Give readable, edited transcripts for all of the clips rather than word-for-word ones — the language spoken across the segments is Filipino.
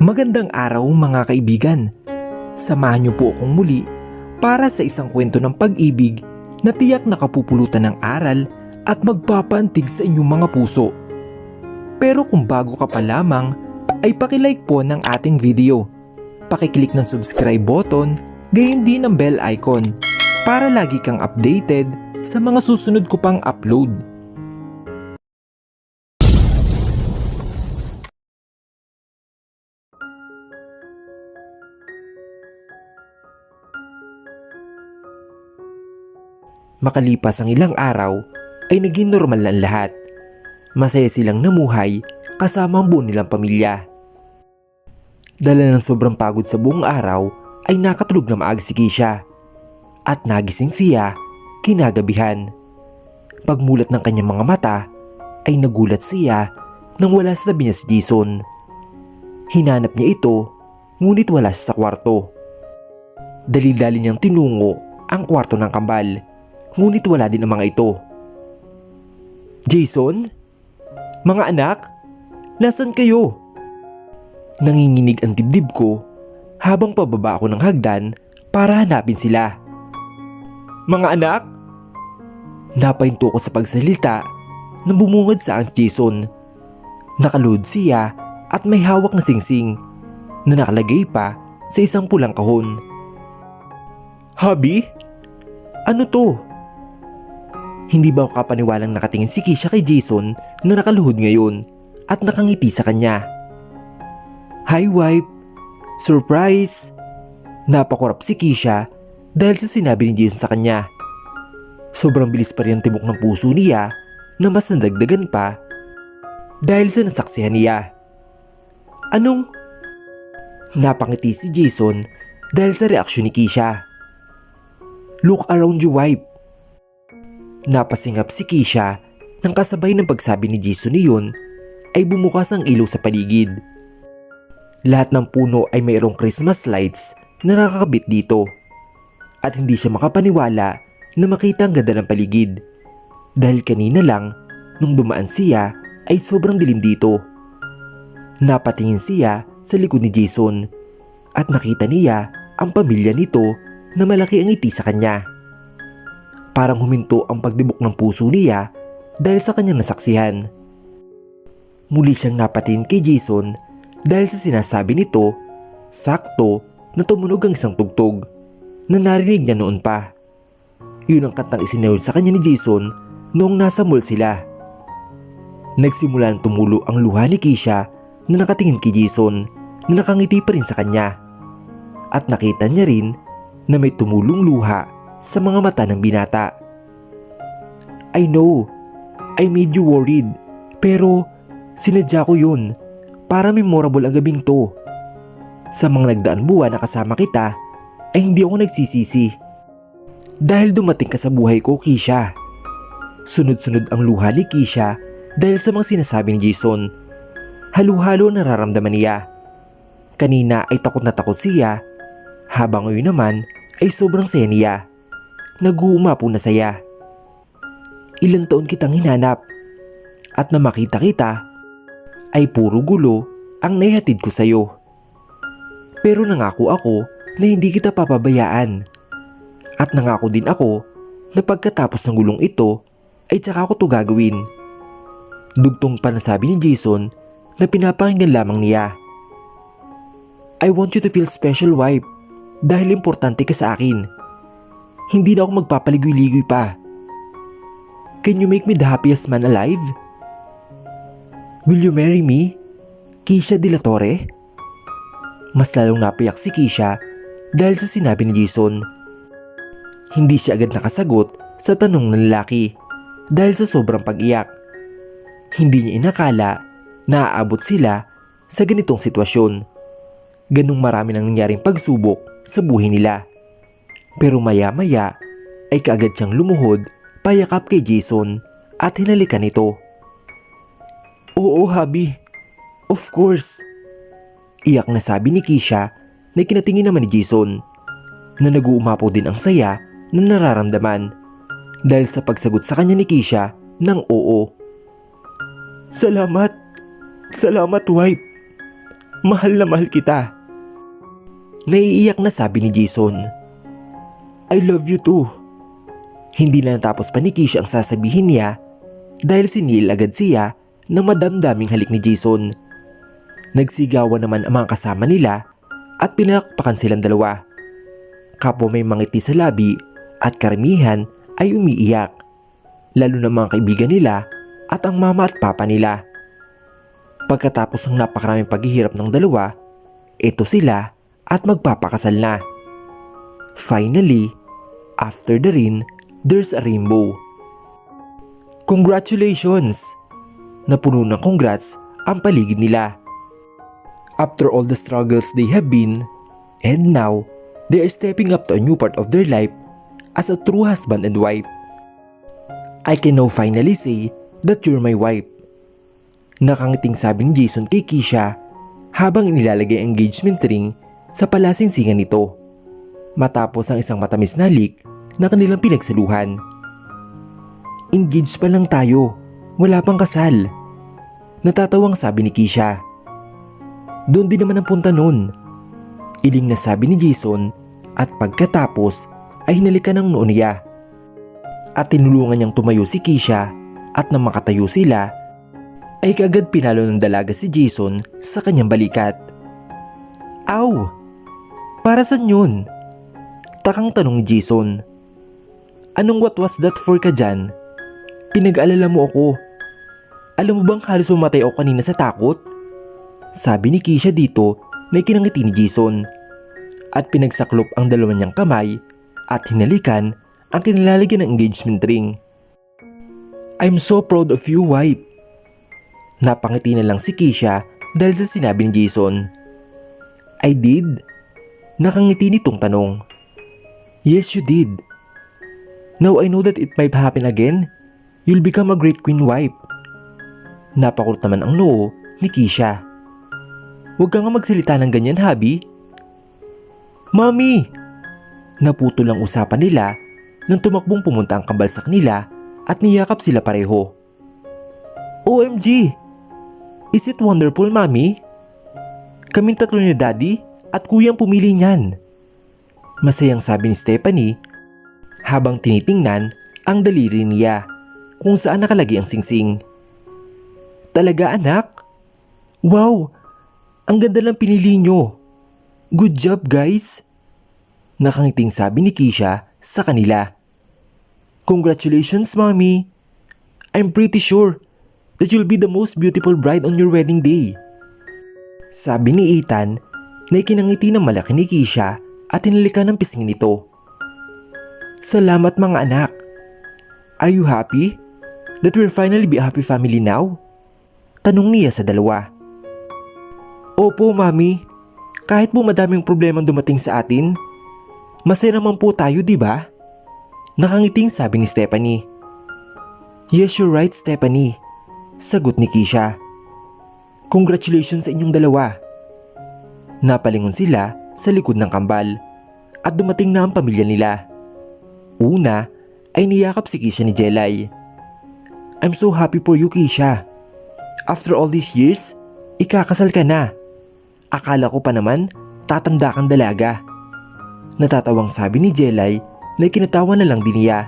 Magandang araw mga kaibigan. Samahan niyo po akong muli para sa isang kwento ng pag-ibig na tiyak nakapupulutan ng aral at magpapaantig sa inyong mga puso. Pero kung bago ka pa lamang, ay pakilike po ng ating video. Pakiclick ng subscribe button, gayon din ang bell icon para lagi kang updated sa mga susunod ko pang upload. Makalipas ang ilang araw, ay naging normal na ang lahat. Masaya silang namuhay kasama ang buo nilang pamilya. Dala ng sobrang pagod sa buong araw, ay nakatulog na maaga si Keisha. At nagising siya kinagabihan. Pagmulat ng kanyang mga mata, ay nagulat siya nang wala sa tabi niya si Jason. Hinanap niya ito, ngunit wala siya sa kwarto. Dali-dali niyang tinungo ang kwarto ng kambal. Ngunit wala din ang mga ito. Jason? Mga anak? Nasaan kayo? Nanginginig ang dibdib ko habang pababa ako ng hagdan para hanapin sila. Mga anak? Napahinto ko sa pagsalita nang bumungad sa akin si Jason. Nakaluhod siya at may hawak na singsing na nakalagay pa sa isang pulang kahon. Hubby? Ano to? Hindi ba ako kapaniwalang nakatingin si Keisha kay Jason na nakaluhod ngayon at nakangiti sa kanya? Hi wife! Surprise! Napakurap si Keisha dahil sa sinabi ni Jason sa kanya. Sobrang bilis pa rin ang tibok ng puso niya na mas nadagdagan pa dahil sa nasaksihan niya. Anong? Napangiti si Jason dahil sa reaksyon ni Keisha. Look around you wife! Napasingap si Keisha nang kasabay ng pagsabi ni Jason niyon ay bumukas ang ilaw sa paligid. Lahat ng puno ay mayroong Christmas lights na nakakabit dito. At hindi siya makapaniwala na makita ang ganda ng paligid. Dahil kanina lang nung dumaan siya ay sobrang dilim dito. Napatingin siya sa likod ni Jason at nakita niya ang pamilya nito na malaki ang ngiti sa kanya. Parang huminto ang pagdibok ng puso niya dahil sa kanyang nasaksihan. Muli siyang napatingin kay Jason dahil sa sinasabi nito, sakto na tumunog ang isang tugtog na narinig niya noon pa. Yun ang kantang isinawid sa kanya ni Jason noong nasa mall sila. Nagsimula ng tumulo ang luha ni Keisha na nakatingin kay Jason na nakangiti pa rin sa kanya. At nakita niya rin na may tumulong luha sa mga mata ng binata. I know, I made you worried, pero sinadya ko yun para memorable ang gabing to. Sa mga nagdaan buwan na kasama kita, ay hindi ako nagsisisi. Dahil dumating ka sa buhay ko, Keisha. Sunod-sunod ang luha ni Keisha dahil sa mga sinasabi ni Jason. Halo-halo nararamdaman niya. Kanina ay takot na takot siya, habang ngayon naman ay sobrang saya niya. Nag-uumapo na saya. Ilang taon kitang hinanap at na makita kita ay puro gulo ang naihatid ko sa'yo. Pero nangako ako na hindi kita papabayaan at nangako din ako na pagkatapos ng gulong ito ay tsaka ko to gagawin. Dugtong pa na sabi ni Jason na pinapakinggan lamang niya. I want you to feel special wife dahil importante ka sa akin. Hindi na ako magpapaligoy-ligoy pa. Can you make me the happiest man alive? Will you marry me, Keisha de la Torre? Mas lalong napayak si Keisha dahil sa sinabi ni Jason. Hindi siya agad nakasagot sa tanong ng lalaki dahil sa sobrang pag-iyak. Hindi niya inakala na aabot sila sa ganitong sitwasyon. Ganong marami nang nangyaring pagsubok sa buhay nila. Pero maya-maya ay kaagad siyang lumuhod payakap kay Jason at hinalikan ito. Oo, hubby. Of course. Iyak na sabi ni Keisha na kinatingin naman ni Jason na nag-uumapaw din ang saya na nararamdaman dahil sa pagsagot sa kanya ni Keisha ng oo. Salamat. Salamat wife. Mahal na mahal kita. Naiiyak na sabi ni Jason. I love you too. Hindi na natapos pa ni Keisha ang sasabihin niya dahil sinil agad siya ng madamdaming halik ni Jason. Nagsigawan naman ang mga kasama nila at pinakpakan silang dalawa. Kapwa may mangiti sa labi at karamihan ay umiiyak, lalo na mga kaibigan nila at ang mama at papa nila. Pagkatapos ng napakaraming paghihirap ng dalawa, ito sila at magpapakasal na. Finally, after the rain, there's a rainbow. Congratulations! Napuno ng congrats ang paligid nila. After all the struggles they have been, and now, they are stepping up to a new part of their life as a true husband and wife. I can now finally say that you're my wife. Nakangiting sabi ni Jason kay Keisha habang inilalagay ang engagement ring sa palasingsingan nito. Matapos ang isang matamis na halik na kanilang pinagsaluhan. Engaged pa lang tayo, wala pang kasal. Natatawang sabi ni Keisha. Doon din naman ang punta nun. Iling na sabi ni Jason at pagkatapos ay hinalikan ng noo niya. At tinulungan niyang tumayo si Keisha at nang makatayo sila ay kaagad pinalo ng dalaga si Jason sa kanyang balikat. Aw! Para saan yun? Takang tanong ni Jason. Anong what was that for ka dyan? Pinag-alala mo ako. Alam mo bang halos mamatay ako kanina sa takot? Sabi ni Keisha dito na ikinangiti ni Jason. At pinagsaklop ang dalawa niyang kamay at hinalikan ang kinilalagyan ng engagement ring. I'm so proud of you, wife. Napangiti na lang si Keisha dahil sa sinabi ni Jason. I did? Nakangiti nitong tanong. Yes, you did. Now I know that it might happen again. You'll become a great queen wife. Napakulot naman ang noo ni Keisha. Huwag ka nga magsalita ng ganyan, Habi. Mami! Naputo lang usapan nila nang tumakbong pumunta ang kambal sa kanila at niyakap sila pareho. OMG! Is it wonderful, Mami? Kaming tatlo ni Daddy at Kuyang pumili niyan. Masayang sabi ni Stephanie habang tinitingnan ang daliri niya kung saan nakalagay ang singsing. Talaga, anak? Wow! Ang ganda lang pinili nyo. Good job, guys. Nakangiting sabi ni Keisha sa kanila. Congratulations, Mommy. I'm pretty sure that you'll be the most beautiful bride on your wedding day. Sabi ni Ethan na ikinangiti ng malaki ni Keisha at hinalikan ng pisngi nito. Salamat mga anak. Are you happy that we'll finally be a happy family now? Tanong niya sa dalawa. Opo, Mami. Kahit po madaming problemang dumating sa atin, masaya naman po tayo, di ba? Nakangiting sabi ni Stephanie. Yes, you're right, Stephanie. Sagot ni Keisha. Congratulations sa inyong dalawa. Napalingon sila sa likod ng kambal at dumating na ang pamilya nila. Una ay niyakap si Keisha ni Jelay. I'm so happy for you, Keisha. After all these years, ikakasal ka na. Akala ko pa naman, tatanda kang dalaga. Natatawang sabi ni Jelay na kinatawa na lang din niya.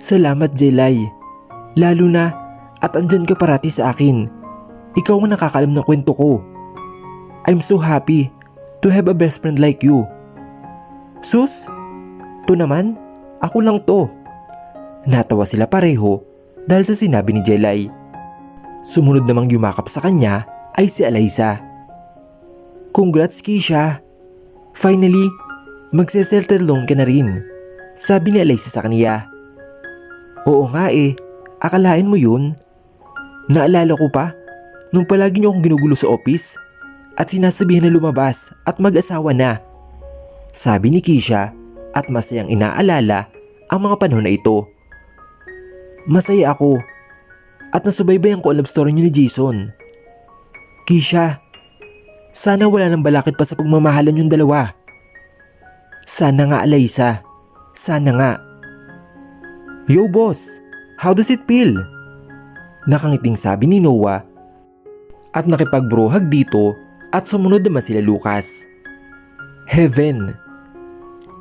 Salamat, Jelay. Lalo na at andyan ka parati sa akin. Ikaw ang nakakaalam ng kwento ko. I'm so happy to have a best friend like you. Sus, to naman, ako lang to. Natawa sila pareho dahil sa sinabi ni Jelay. Sumunod namang yumakap sa kanya ay si Alyssa. Congrats, Keisha. Finally, magse-shelter loan ka na rin. Sabi ni Alyssa sa kaniya. Oo nga akalain mo yun? Naalala ko pa, nung palagi niyo akong ginugulo sa office at sinasabihan na lumabas at mag-asawa na. Sabi ni Keisha at masayang inaalala ang mga panahon na ito. Masaya ako at nasubaybayan ko ang love story niyo ni Jason. Keisha, sana wala nang balakid pa sa pagmamahalan yung dalawa. Sana nga, Alyssa. Sana nga. Yo boss, how does it feel? Nakangiting sabi ni Noah at nakipagbrohag dito At sumunod naman sila Lucas. Heaven.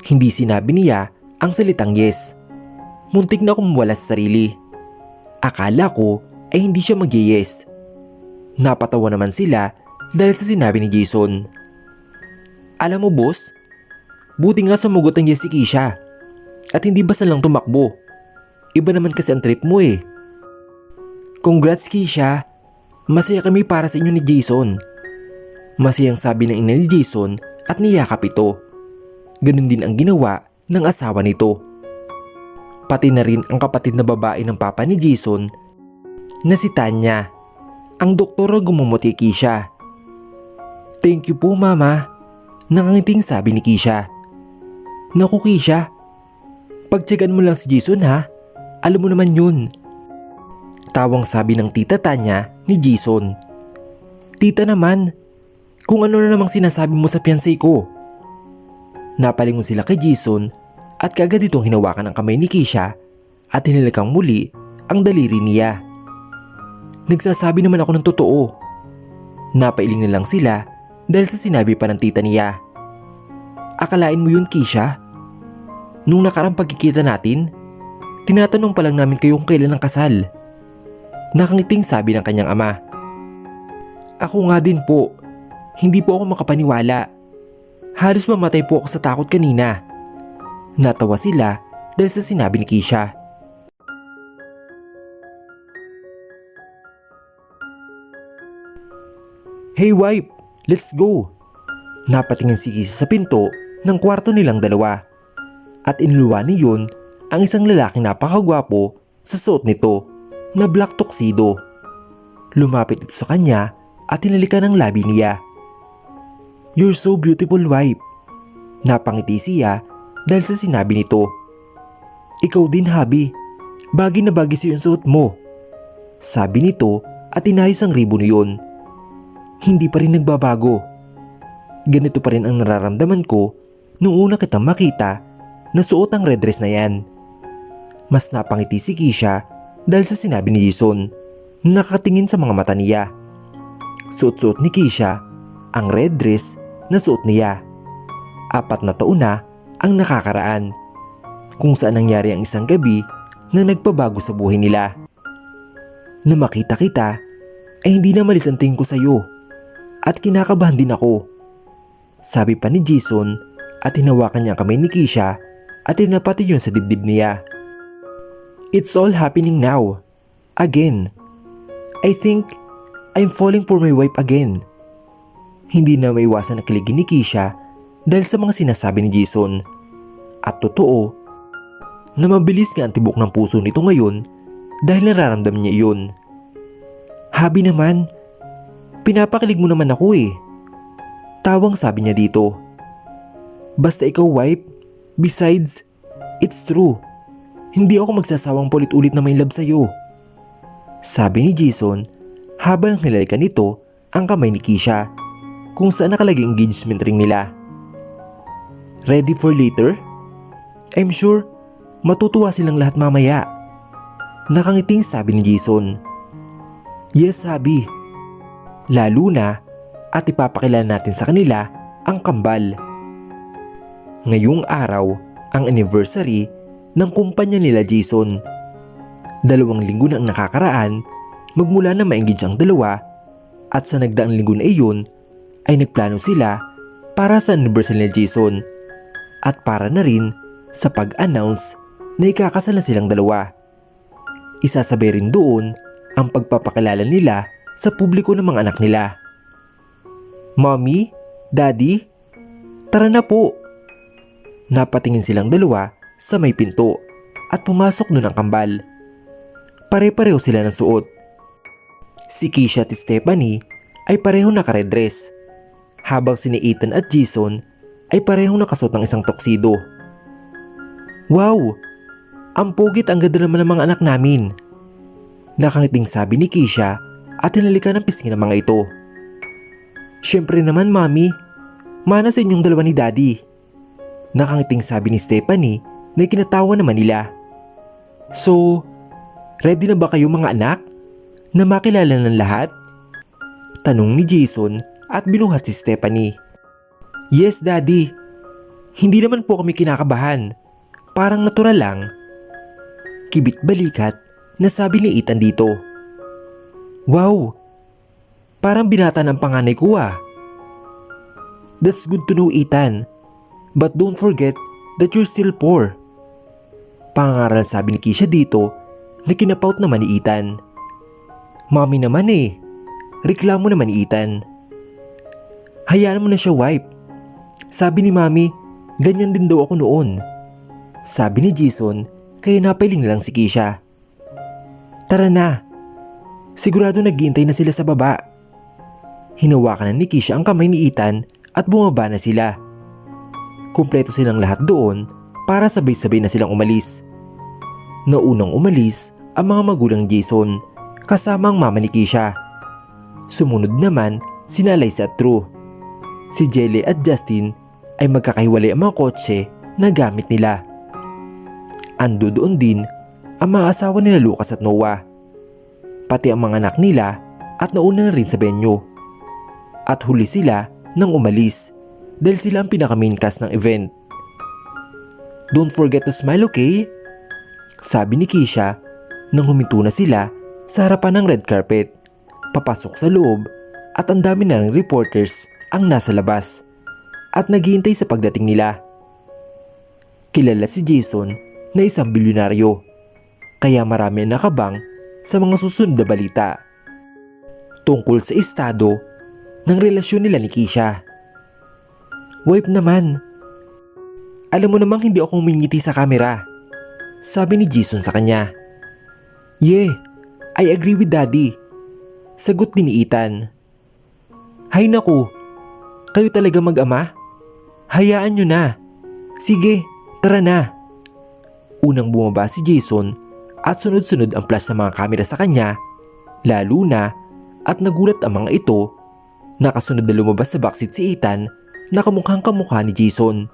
Hindi sinabi niya ang salitang yes. Muntik na akong mawala sa sarili. Akala ko ay hindi siya mag-yes. Napatawa naman sila dahil sa sinabi ni Jason. Alam mo boss, buti nga sumugot ang yes si Keisha. At hindi basta lang tumakbo. Iba naman kasi ang trip mo eh. Congrats Keisha. Masaya kami para sa inyo ni Jason. Masayang sabi ng ina ni Jason at niyakap ito. Ganun din ang ginawa ng asawa nito. Pati na rin ang kapatid na babae ng papa ni Jason na si Tanya. Ang doktor ang gumumot kay Keisha. Thank you po mama. Nakangiting sabi ni Keisha. Naku Keisha, pagtyagan mo lang si Jason ha. Alam mo naman yun. Tawang sabi ng tita Tanya ni Jason. Tita naman, kung ano na namang sinasabi mo sa fiancé ko. Napalingon sila kay Jason at kaagad itong hinawakan ang kamay ni Keisha at hinilikang muli ang daliri niya. Nagsasabi naman ako ng totoo. Napailing na lang sila dahil sa sinabi pa ng tita niya. Akalain mo yun Keisha? Nung nakarang pagkikita natin, tinatanong pa lang namin kayo kung kailan ang kasal. Nakangiting sabi ng kanyang ama. Ako nga din po. Hindi po ako makapaniwala. Halos mamatay po ako sa takot kanina. Natawa sila dahil sa sinabi ni Keisha. Hey wife, let's go. Napatingin si Keisha sa pinto ng kwarto nilang dalawa. At inluwa niyon ang isang lalaking napakagwapo sa suot nito na black tuxedo. Lumapit ito sa kanya at hinalikan ang labi niya. You're so beautiful wife. Napangiti siya dahil sa sinabi nito. Ikaw din habi. Bagay na bagay sa yung suot mo. Sabi nito at inayos ang ribbon niyon. Hindi pa rin nagbabago. Ganito pa rin ang nararamdaman ko nung una kitang makita na suot ang red dress na yan. Mas napangiti si Keisha dahil sa sinabi ni Jason. Nakatingin sa mga mata niya. Suot-suot ni Keisha ang red dress na suot niya. 4 na taon na ang nakakaraan kung saan nangyari ang isang gabi na nagpabago sa buhay nila. Na makita kita ay hindi na malis ang tingin ko sa iyo at kinakabahan din ako. Sabi pa ni Jason at hinawakan niya ang kamay ni Keisha at tinapati yun sa dibdib niya. It's all happening now. Again. I think I'm falling for my wife again. Hindi na maiwasan na kiligin ni Keisha dahil sa mga sinasabi ni Jason. At totoo, na mabilis nga ang tibok ng puso nito ngayon dahil nararamdaman niya iyon. Habi naman, pinapakilig mo naman ako eh. Tawang sabi niya dito. Basta ikaw wife, besides, it's true. Hindi ako magsasawang paulit-ulit na may love sa'yo. Sabi ni Jason habang nilalikan nito ang kamay ni Keisha kung saan nakalagay ang engagement ring nila. Ready for later? I'm sure matutuwa silang lahat mamaya. Nakangiting sabi ni Jason. Yes sabi. Lalo na at ipapakilala natin sa kanila ang kambal. Ngayong araw ang anniversary ng kumpanya nila Jason. 2 linggo na ang nakakaraan magmula na ma-engage ang dalawa at sa nagdaang linggo na iyon ay nagplano sila para sa anniversary ni Jason at para na rin sa pag-announce na ikakasal na silang dalawa. Isasabay rin doon ang pagpapakilala nila sa publiko ng mga anak nila. Mommy, Daddy, tara na po. Napatingin silang dalawa sa may pinto at pumasok doon ang kambal. Pare-pareho sila ng suot. Si Keisha at Stephanie ay pareho naka-red dress, habang si Ethan at Jason ay parehong nakasuot ng isang tuxedo. Wow! Ang pugit ang ganda naman ng mga anak namin. Nakangiting sabi ni Keisha at hinalikan ng pisngi ng mga ito. Siyempre naman mami, mana sa inyong dalawa ni Daddy. Nakangiting sabi ni Stephanie na ikinatawa naman nila. So, ready na ba kayo mga anak? Na makilala ng lahat? Tanong ni Jason at binuhat si Stephanie. Yes, Daddy. Hindi naman po kami kinakabahan. Parang natural lang. Kibit balikat na sabi ni Ethan dito. Wow! Parang binata ng panganay ko ah. That's good to know, Ethan. But don't forget that you're still poor. Pangaral sabi ni Keisha dito na kinapout naman ni Ethan. Mami naman eh. Reklamo naman ni Ethan. Hayaan mo na siya, wipe. Sabi ni Mami, ganyan din daw ako noon. Sabi ni Jason, kaya napailing na lang si Keisha. Tara na. Sigurado naghihintay na sila sa baba. Hinawakan na ni Keisha ang kamay ni Ethan at bumaba na sila. Kumpleto silang lahat doon para sabay-sabay na silang umalis. Naunang umalis ang mga magulang Jason kasama ang mama ni Keisha. Sumunod naman sina Liza at True. Si Jelly at Justin ay magkakahiwalay ang mga kotse na gamit nila. Ando doon din ang mga asawa nila Lucas at Noah. Pati ang mga anak nila at nauna na rin sa venue. At huli sila nang umalis dahil sila ang pinaka-main cast ng event. Don't forget to smile, okay? Sabi ni Keisha nang huminto na sila sa harapan ng red carpet. Papasok sa loob at ang dami na ng reporters ang nasa labas at naghihintay sa pagdating nila. Kilala si Jason na isang bilyonaryo kaya marami ang nakabang sa mga susunod na balita tungkol sa estado ng relasyon nila ni Keisha. Wipe naman. Alam mo namang hindi ako humingiti sa camera. Sabi ni Jason sa kanya. Yeah, I agree with Daddy. Sagot din ni Ethan. Hay naku, kayo talaga mag-ama? Hayaan nyo na. Sige, tara na. Unang bumaba si Jason at sunod-sunod ang flash ng mga kamera sa kanya, lalo na at nagulat ang mga ito. Nakasunod na lumabas sa backseat si Ethan na kamukhang kamukha ni Jason.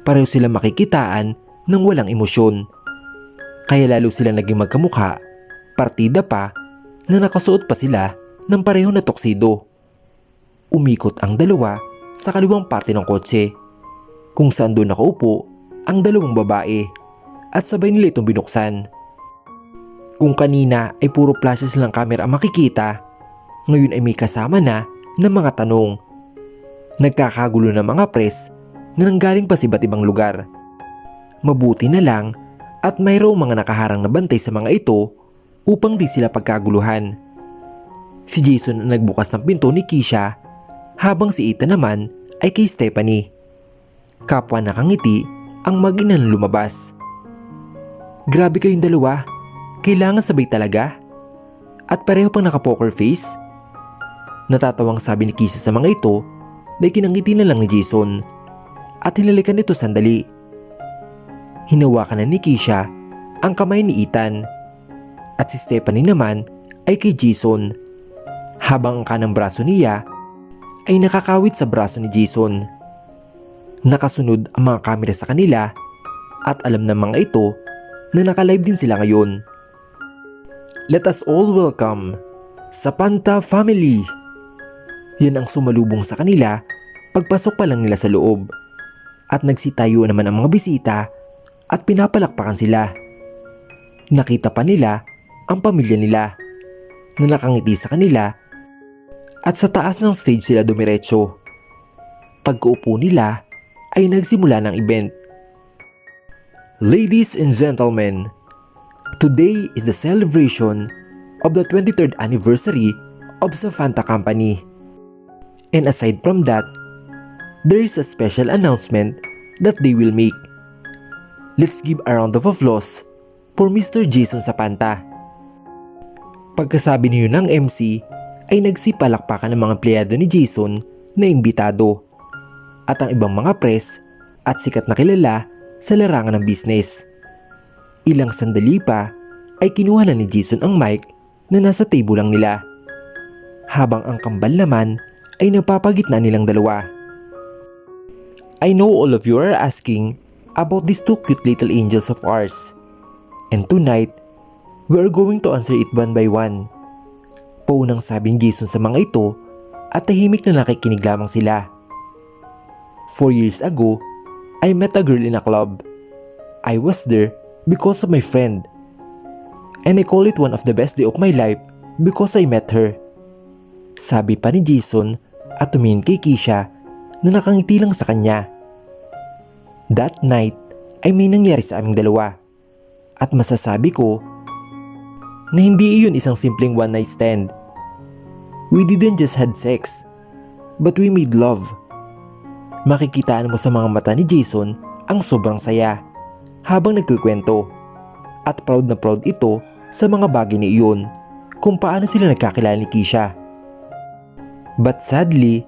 Pareho silang makikitaan ng walang emosyon. Kaya lalo silang naging magkamukha, partida pa na nakasuot pa sila ng pareho na tuxedo. Umikot ang dalawa sa kaliwang parte ng kotse, kung saan doon nakaupo ang dalawang babae at sabay nila itong binuksan. Kung kanina ay puro flashes lang camera ang makikita, ngayon ay may kasama na ng mga tanong. Nagkakagulo ng mga press na nanggaling pa sa iba't ibang lugar. Mabuti na lang at mayroong mga nakaharang na bantay sa mga ito upang di sila pagkaguluhan. Si Jason ang nagbukas ng pinto ni Keisha habang si Ethan naman ay kay Stephanie. Kapwa nakangiti ang mag-ina na lumabas. Grabe kayong dalawa, kailangan sabay talaga? At pareho pang naka-poker face? Natatawang sabi ni Keisha sa mga ito na kinangiti na lang ni Jason at hinalikan ito sandali. Hinawakan na ni Keisha ang kamay ni Ethan at si Stephanie naman ay kay Jason habang ang kanang braso niya ay nakakawit sa braso ni Jason. Nakasunod ang mga kamera sa kanila at alam ng mga ito na nakalive din sila ngayon. Let us all welcome sa Panta Family. Yan ang sumalubong sa kanila pagpasok pa lang nila sa loob at nagsitayo naman ang mga bisita at pinapalakpakan sila. Nakita pa nila ang pamilya nila na nakangiti sa kanila at sa taas ng stage sila dumiretso. Pagkaupo nila ay nagsimula ng event. Ladies and gentlemen, today is the celebration of the 23rd anniversary of the Fanta Company. And aside from that, there is a special announcement that they will make. Let's give a round of applause for Mr. Jason sa Fanta. Pagkasabi niyo ng MC ay nagsipalakpakan ng mga empleyado ni Jason na imbitado at ang ibang mga press at sikat na kilala sa larangan ng business. Ilang sandali pa ay kinuha na ni Jason ang mic na nasa table lang nila, habang ang kambal naman ay napapagitna nilang dalawa. I know all of you are asking about these two cute little angels of ours, and tonight we are going to answer it one by one. Paunang sabing Jason sa mga ito at tahimik na nakikinig lamang sila. 4 years ago, I met a girl in a club. I was there because of my friend. And I call it one of the best day of my life because I met her. Sabi pa ni Jason at tumingin kay Keisha na nakangiti lang sa kanya. That night ay may nangyari sa aming dalawa. At masasabi ko na hindi iyon isang simpleng one night stand. We didn't just had sex, but we made love. Makikitaan mo sa mga mata ni Jason ang sobrang saya habang nagkukwento. At proud na proud ito sa mga bagay na iyon kung paano sila nagkakilala ni Keisha. But sadly,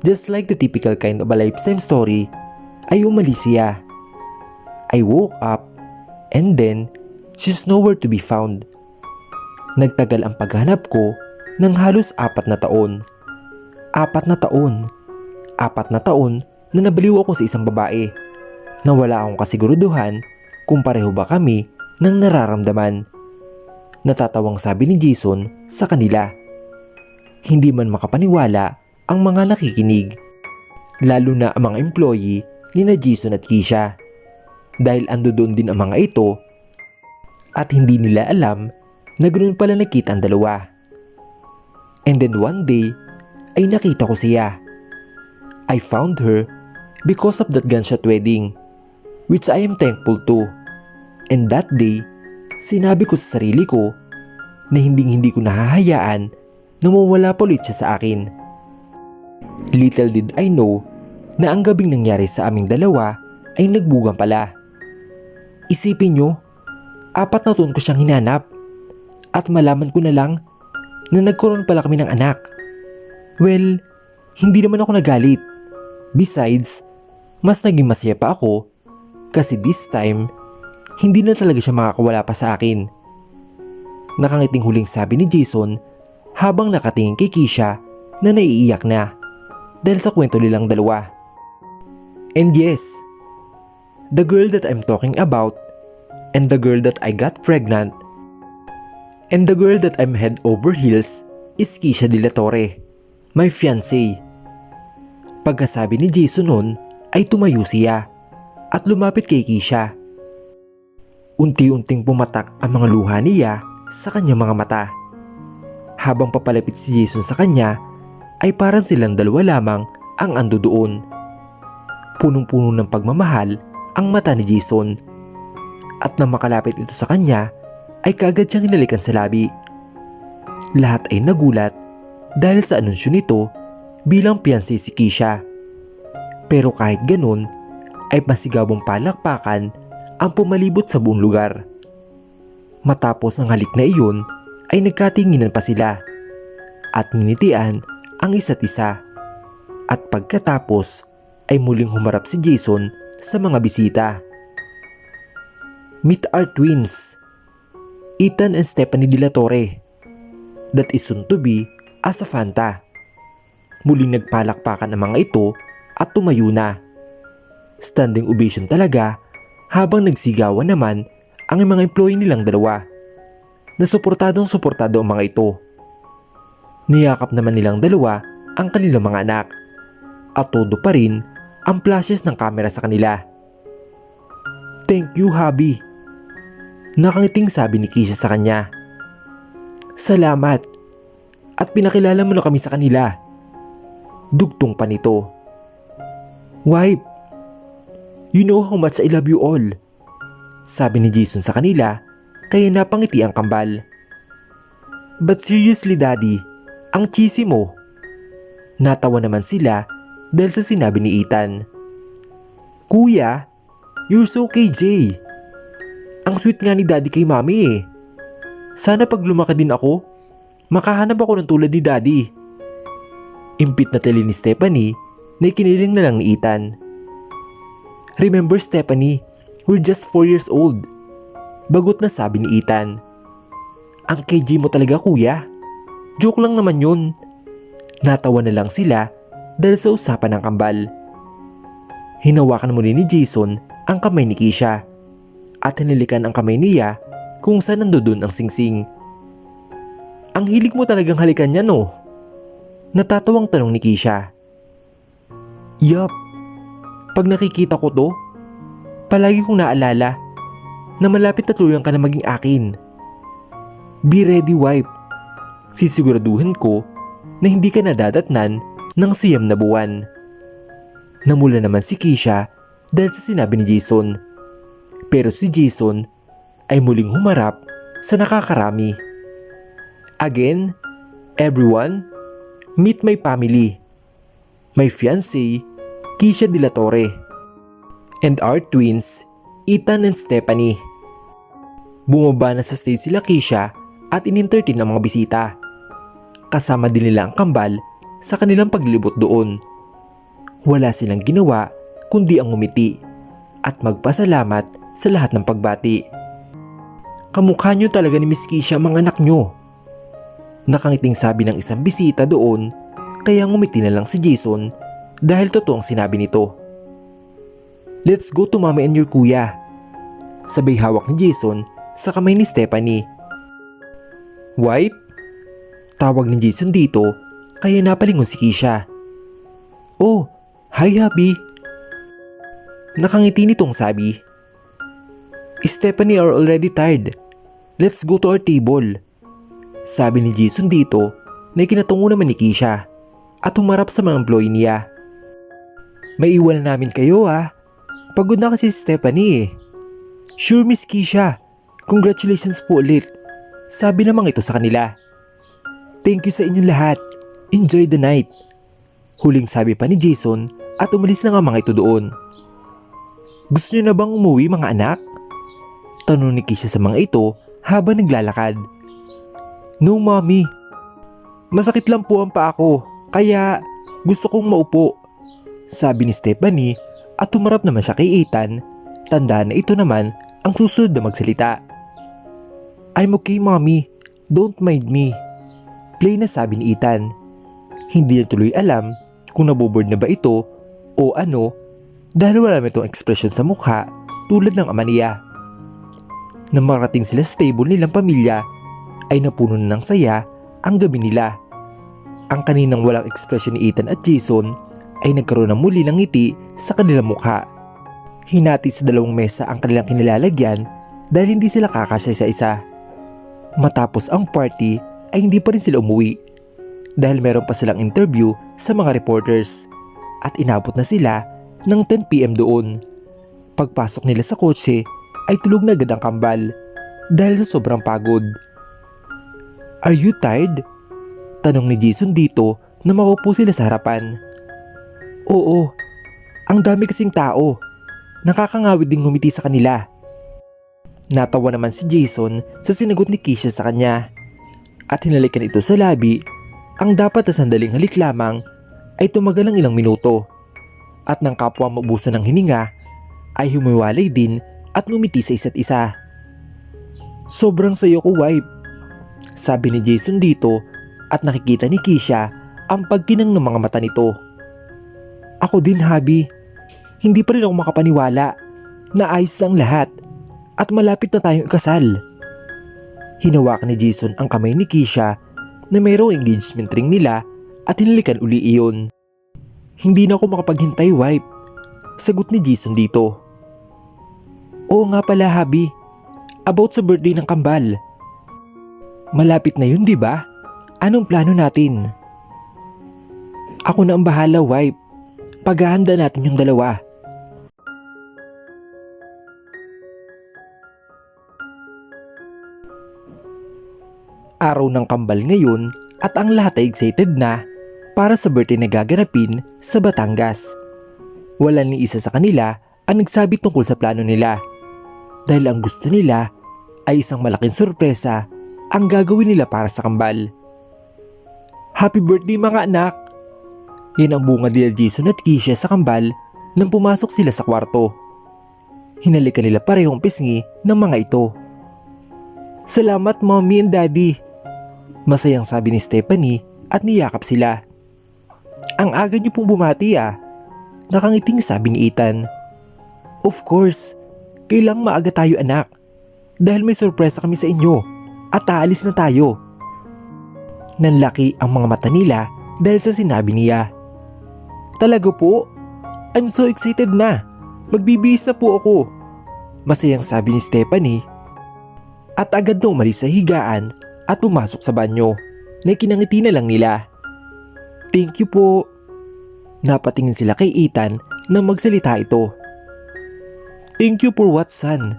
just like the typical kind of a lifetime story, ay umalis siya. I woke up and then she's nowhere to be found. Nagtagal ang paghanap ko ng halos 4 na taon. 4 na taon. 4 na taon na nabaliw ako sa isang babae na wala akong kasiguruduhan kung pareho ba kami ng nararamdaman. Natatawang sabi ni Jason sa kanila. Hindi man makapaniwala ang mga nakikinig, lalo na ang mga employee ni na Jason at Keisha, dahil ando doon din ang mga ito at hindi nila alam na ganoon pala nakita ang dalawa. And then one day ay nakita ko siya. I found her because of that gunshot wedding, which I am thankful to. And that day, sinabi ko sa sarili ko na hindi ko nahahayaan na mawala pa ulit siya sa akin. Little did I know na ang gabing nangyari sa aming dalawa ay nagbugang pala. Isipin nyo, 4 na taon ko siyang hinanap at malaman ko na lang na nagkaroon pala kami ng anak. Well, hindi naman ako nagalit. Besides, mas naging masaya pa ako kasi this time, hindi na talaga siya makakawala pa sa akin. Nakangiting huling sabi ni Jason habang nakatingin kay Keisha na naiiyak na dahil sa kwento nilang dalawa. And yes, the girl that I'm talking about and the girl that I got pregnant and the girl that I'm head over heels is Keisha De La Torre, my fiancé. Pagkasabi ni Jason noon ay tumayo siya at lumapit kay Keisha. Unti-unting pumatak ang mga luha niya sa kanyang mga mata. Habang papalapit si Jason sa kanya ay parang silang dalawa lamang ang ando doon. Punong-puno ng pagmamahal ang mata ni Jason. At nang makalapit ito sa kanya ay kaagad siyang hinalikan sa labi. Lahat ay nagulat dahil sa anunsyo nito bilang fiancé si Keisha. Pero kahit ganun ay masigabong palakpakan ang pumalibot sa buong lugar. Matapos ang halik na iyon ay nagkatinginan pa sila at nginitian ang isa't isa. At pagkatapos ay muling humarap si Jason sa mga bisita. Meet our twins, Ethan and Stephanie De La Torre, that is soon to be as a Fanta. Muling nagpalakpakan ang mga ito at tumayo na. Standing ovation talaga habang nagsigawan naman ang mga employee nilang dalawa na suportado ang mga ito. Niyakap naman nilang dalawa ang kanilang mga anak at todo pa rin ang flashes ng kamera sa kanila. Thank you, hubby. Nakangiting sabi ni Keisha sa kanya. Salamat at pinakilala mo na kami sa kanila. Dugtong pa nito. Wife, you know how much I love you all. Sabi ni Jason sa kanila kaya napangiti ang kambal. But seriously daddy, ang cheesy mo. Natawa naman sila dahil sa sinabi ni Ethan. Kuya, you're so KJ. Ang sweet nga ni daddy kay mami eh. Sana pag lumaki din ako, makahanap ako ng tulad ni daddy. Impit na tali ni Stephanie na ikiniling na lang ni Ethan. Remember Stephanie, we're just 4 years old. Bagot na sabi ni Ethan. Ang KJ mo talaga kuya. Joke lang naman yun. Natawa na lang sila dahil sa usapan ng kambal. Hinawakan muli ni Jason ang kamay ni Keisha at hinilikan ang kamay niya kung saan nandoon ang singsing. Ang hilig mo talagang halikan niya no? Natatawang tanong ni Keisha. Yup, pag nakikita ko to, palagi kong naalala na malapit na tuluyan ka na maging akin. Be ready, wife. Sisiguraduhin ko na hindi ka nadadatnan ng siyam na buwan. Namula naman si Keisha dahil sa sinabi ni Jason. Pero si Jason ay muling humarap sa nakakarami. Again, everyone, meet my family. My fiancé, Keisha De La Torre. And our twins, Ethan and Stephanie. Bumaba na sa stage sila Keisha at in-entertain ang mga bisita. Kasama din nila ang kambal sa kanilang paglibot doon. Wala silang ginawa kundi ang ngumiti at magpasalamat sa lahat ng pagbati. Kamukha nyo talaga ni Miss Keisha mga anak nyo. Nakangiting sabi ng isang bisita doon, kaya ngumiti na lang si Jason dahil totoo ang sinabi nito. Let's go to mommy and your kuya. Sabay hawak ni Jason sa kamay ni Stephanie. Wife? Tawag ni Jason dito kaya napalingon si Keisha. Oh, hi hubby. Nakangiti nitong sabi. Stephanie are already tired. Let's go to our table. Sabi ni Jason dito na ikinatungo naman ni Keisha at humarap sa mga employee niya. May iwan na namin kayo ah. Pagod na kasi si Stephanie eh. Sure Miss Keisha, congratulations po ulit. Sabi namang ito sa kanila. Thank you sa inyong lahat. Enjoy the night. Huling sabi pa ni Jason at umalis na nga mga ito doon. Gusto niyo na bang umuwi mga anak? Tanong ni Keisha sa mga ito habang naglalakad. No mommy. Masakit lang po ang paa ko kaya gusto kong maupo. Sabi ni Stephanie at tumarap naman siya kay Ethan. Tandaan na ito naman ang susunod na magsalita. I'm okay mommy. Don't mind me. Plain na sabi ni Ethan. Hindi niya tuloy alam kung naboboard na ba ito o ano dahil wala naman itong ekspresyon sa mukha tulad ng ama niya. Nang marating sila sa table nilang pamilya ay napuno na ng saya ang gabi nila. Ang kaninang walang ekspresyon ni Ethan at Jason ay nagkaroon ng muli ng ngiti sa kanilang mukha. Hinati sa dalawang mesa ang kanilang kinilalagyan dahil hindi sila kakasya sa isa. Matapos ang party ay hindi pa rin sila umuwi dahil meron pa silang interview sa mga reporters at inabot na sila ng 10 PM doon. Pagpasok nila sa kotse ay tulog na agad ang kambal dahil sa sobrang pagod. Are you tired? Tanong ni Jason dito na makaupo sila sa harapan. Oo, ang dami kasing tao. Nakakangawid ding ngumiti sa kanila. Natawa naman si Jason sa sinagot ni Keisha sa kanya at hinalikan ito sa labi. Ang dapat na sandaling halik lamang ay tumagal ng ilang minuto at nang kapwa maubusan ng hininga ay humiwalay din at ngumiti sa isa't isa. Sobrang sayo ko wife, sabi ni Jason dito at nakikita ni Keisha ang pagkinang ng mga mata nito. Ako din hubby, hindi pa rin ako makapaniwala na ayos na ang lahat at malapit na tayong ikasal. Hinawakan ni Jason ang kamay ni Keisha na mayroong engagement ring nila at hinalikan uli iyon. Hindi na ako makapaghintay wife, sagot ni Jason dito. Oo nga pala hubby, about sa birthday ng kambal. Malapit na yun, di ba? Anong plano natin? Ako na ang bahala, wife. Paghahanda natin yung dalawa. Araw ng kambal ngayon at ang lahat ay excited na para sa birthday na gaganapin sa Batangas. Wala ni isa sa kanila ang nagsabi tungkol sa plano nila dahil ang gusto nila ay isang malaking sorpresa ang gagawin nila para sa kambal. Happy birthday mga anak! Yan ang bunga nila Jason at Keisha sa kambal nang pumasok sila sa kwarto. Hinalikan nila parehong pisngi ng mga ito. Salamat mommy and daddy! Masayang sabi ni Stephanie at niyakap sila. Ang aga niyo pong bumati ah. Nakangiting sabi ni Ethan. Of course, kailang maaga tayo anak. Dahil may sorpresa kami sa inyo at aalis na tayo. Nanlaki ang mga mata nila dahil sa sinabi niya. Talaga po? I'm so excited na. Magbibihis na po ako. Masayang sabi ni Stephanie at agad na umalis sa higaan at pumasok sa banyo na kinangiti na lang nila. Thank you po. Napatingin sila kay Ethan nang magsalita ito. Thank you for what, son?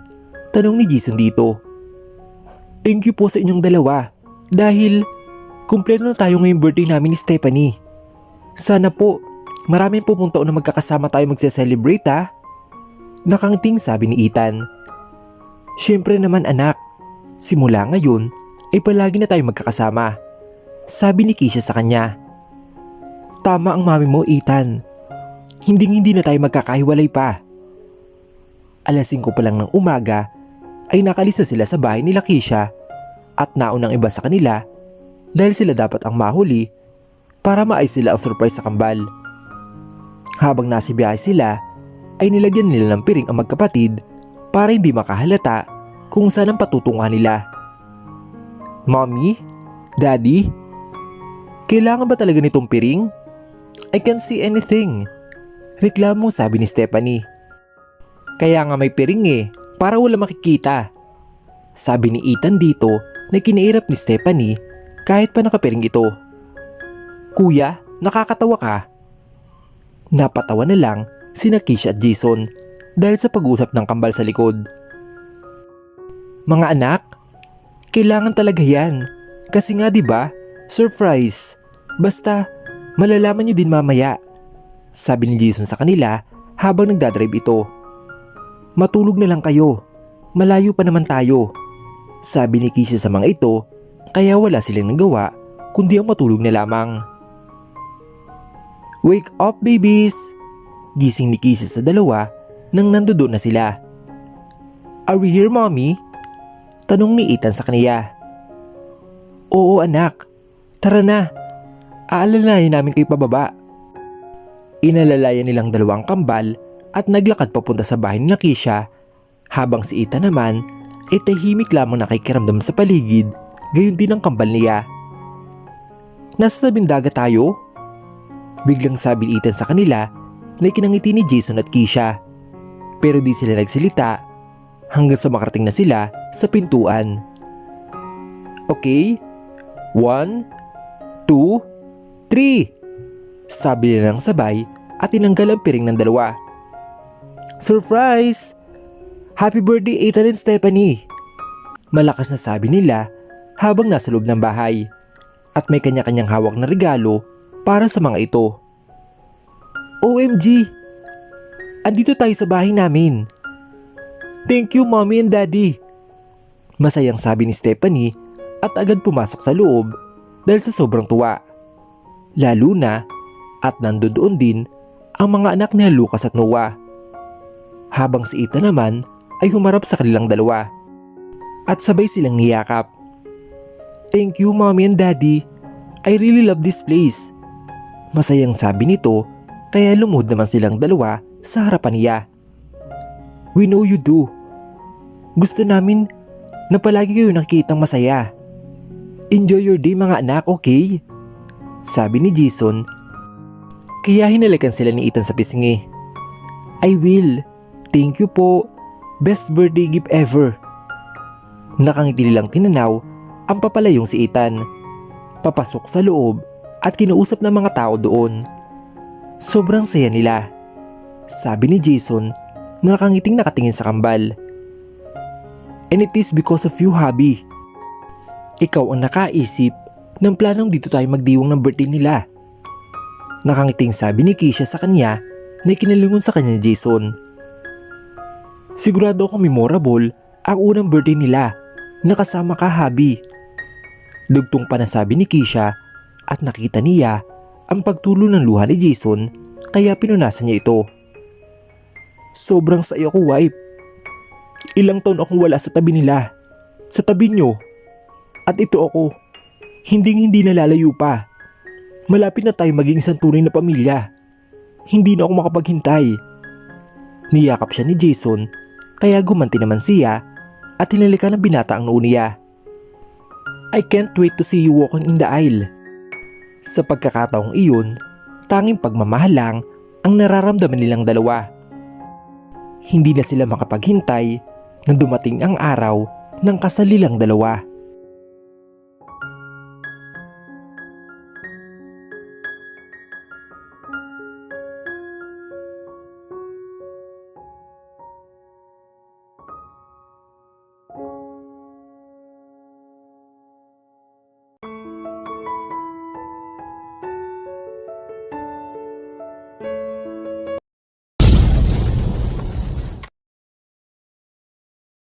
Tanong ni Jason dito. Thank you po sa inyong dalawa dahil kumpleto na tayo ngayong birthday namin ni Stephanie. Sana po maraming pupunta na magkakasama tayo magse-celebrate ha. Nakangiting sabi ni Ethan. Siyempre naman anak, simula ngayon ay palagi na tayo magkakasama. Sabi ni Keisha sa kanya. Tama ang mami mo Ethan. Hindi na tayo magkakahiwalay pa. Alas 5 pa lang ng umaga ay nakalis na sila sa bahay nila Keisha at naunang iba sa kanila dahil sila dapat ang mahuli para maayos sila ang surprise sa kambal. Habang nasa biyahe sila ay nilagyan nila ng piring ang magkapatid para hindi makahalata kung saan ang patutunguhan nila. Mommy? Daddy? Kailangan ba talaga nitong piring? I can't see anything. Reklamo sabi ni Stephanie. Kaya nga may piring para wala makikita. Sabi ni Ethan dito na kinairap ni Stephanie kahit pa nakapiring ito. Kuya, nakakatawa ka. Napatawa na lang sina Keisha at Jason dahil sa pag-usap ng kambal sa likod. Mga anak, kailangan talaga yan. Kasi nga 'di ba, surprise. Basta malalaman niyo din mamaya. Sabi ni Jason sa kanila habang nagdadrive ito. Matulog na lang kayo. Malayo pa naman tayo. Sabi ni Keisha sa mga ito kaya wala silang nagawa kundi ang matulog na lamang. Wake up babies! Gising ni Keisha sa dalawa nang nandoon na sila. Are we here mommy? Tanong ni Ethan sa kaniya. Oo anak, tara na. Aalalayan namin kayo pababa. Inalalayan nilang dalawang kambal at naglakad papunta sa bahay ni Keisha habang si Ethan naman ay tahimik lamang nakikiramdam sa paligid gayon din ang kambal niya. Nasa tabing dagat tayo? Biglang sabi ni Ethan sa kanila na kinangiti ni Jason at Keisha. Pero di sila nagsalita hanggang sa makarating na sila sa pintuan. Okay, 1, 2, 3! Sabi nila ng sabay at tinanggal ang piring ng dalawa. Surprise! Happy birthday Ethan and Stephanie! Malakas na sabi nila habang nasa loob ng bahay at may kanya-kanyang hawak na regalo para sa mga ito. OMG! Andito tayo sa bahay namin. Thank you mommy and daddy! Masayang sabi ni Stephanie at agad pumasok sa loob dahil sa sobrang tuwa. Lalo na at nandoon din ang mga anak ni Lucas at Noah. Habang si Ethan naman ay humarap sa kanilang dalawa at sabay silang niyakap. Thank you mommy and daddy. I really love this place. Masayang sabi nito kaya lumuhod naman silang dalawa sa harapan niya. We know you do. Gusto namin na palagi kayo nakikitang masaya. Enjoy your day mga anak, okay? Sabi ni Jason. Kaya hinalikan sila ni Ethan sa pisngi. I will. Thank you po. Best birthday gift ever. Nakangiti nilang tinanaw ang papalayong si Ethan. Papasok sa loob at kinausap ng mga tao doon. Sobrang saya nila. Sabi ni Jason na nakangiting nakatingin sa kambal. And it is because of you, hubby. Ikaw ang nakaisip ng planong dito tayo magdiwang ng birthday nila. Nakangiting sabi ni Keisha sa kanya na ikinalungon sa kanya ni Jason. Sigurado akong memorable ang unang birthday nila. Nakasama ka, hubby. Dugtong pa na sabi ni Keisha at nakita niya ang pagtulo ng luha ni Jason kaya pinunasan niya ito. Sobrang saya ko, wife. Ilang taon akong wala sa tabi nila. Sa tabi nyo. At ito ako. Hindi nalalayo pa. Malapit na tayo maging isang tunay na pamilya. Hindi na ako makapaghintay. Niyakap siya ni Jason kaya gumanti naman siya at hinalikan ng binata ang noo niya. I can't wait to see you walking in the aisle. Sa pagkakataong iyon, tanging pagmamahal lang ang nararamdaman nilang dalawa. Hindi na sila makapaghintay nang dumating ang araw ng kasal nilang dalawa.